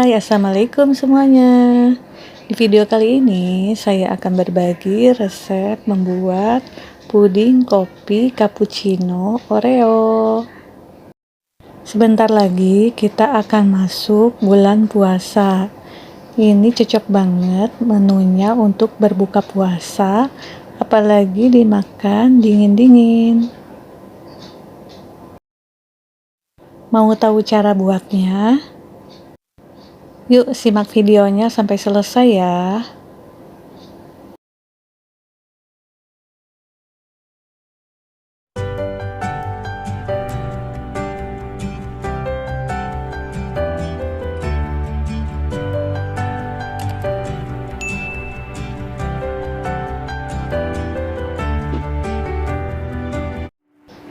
Hai, assalamualaikum semuanya. Di video kali ini saya akan berbagi resep membuat puding kopi cappuccino Oreo. Sebentar lagi kita akan masuk bulan puasa. Ini cocok banget menunya untuk berbuka puasa, apalagi dimakan dingin-dingin. Mau tahu cara buatnya? Yuk simak videonya sampai selesai ya.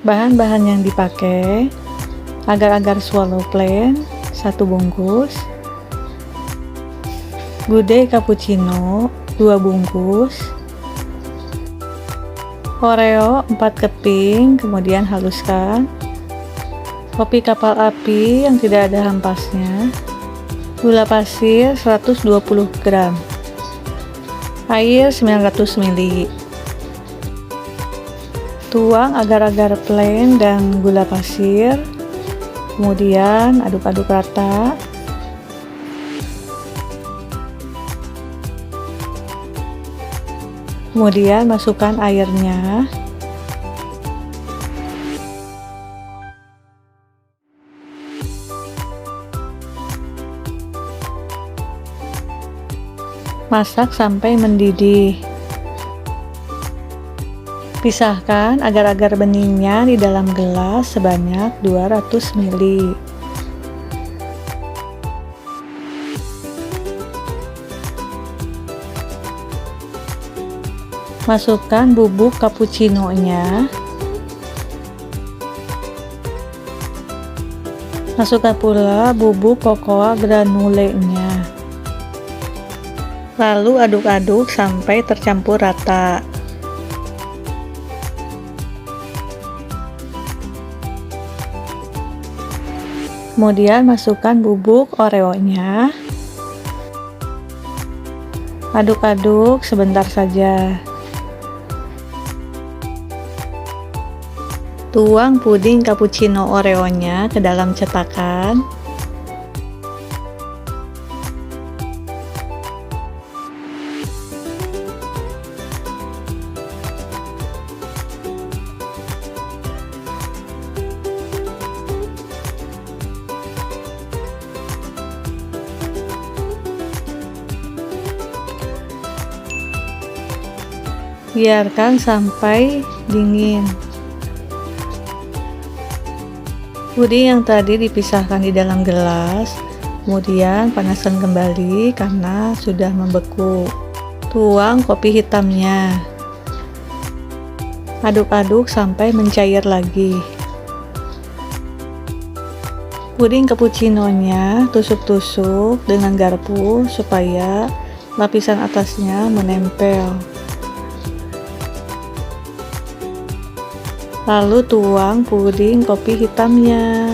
Bahan-bahan yang dipakai: agar-agar swallow plain 1 bungkus, gudeg cappuccino 2 bungkus, Oreo 4 keping kemudian haluskan, kopi kapal api yang tidak ada ampasnya, gula pasir 120 gram, air 900 ml. Tuang agar-agar plain dan gula pasir, kemudian aduk-aduk rata. Kemudian masukkan airnya. Masak sampai mendidih. Pisahkan agar-agar beningnya di dalam gelas sebanyak 200 ml. Masukkan bubuk cappuccino-nya. Masukkan pula bubuk cocoa granule-nya. Lalu aduk-aduk sampai tercampur rata. Kemudian masukkan bubuk Oreo-nya. Aduk-aduk sebentar saja. Tuang puding cappuccino Oreo-nya ke dalam cetakan. Biarkan sampai dingin. Puding yang tadi dipisahkan di dalam gelas, kemudian panaskan kembali karena sudah membeku. Tuang kopi hitamnya. Aduk-aduk sampai mencair lagi. Puding cappuccino-nya tusuk-tusuk dengan garpu supaya lapisan atasnya menempel. Lalu tuang puding kopi hitamnya.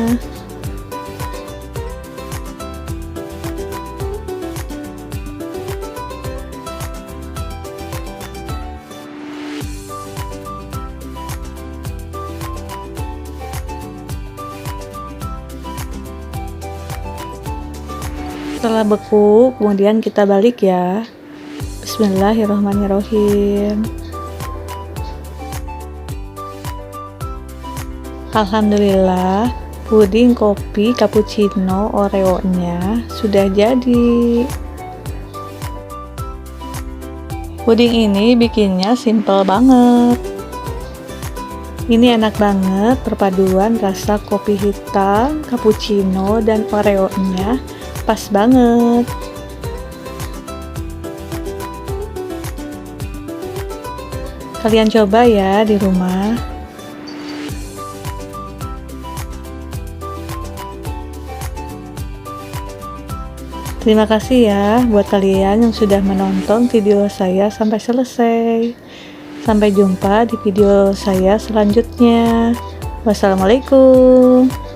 Setelah beku, kemudian kita balik ya. Bismillahirrahmanirrahim. Alhamdulillah, puding kopi cappuccino Oreo-nya sudah jadi. Puding ini bikinnya simple banget. Ini enak banget, perpaduan rasa kopi hitam, cappuccino, dan Oreo-nya pas banget. Kalian coba ya di rumah. Terima kasih ya buat kalian yang sudah menonton video saya sampai selesai. Sampai jumpa di video saya selanjutnya. Wassalamualaikum.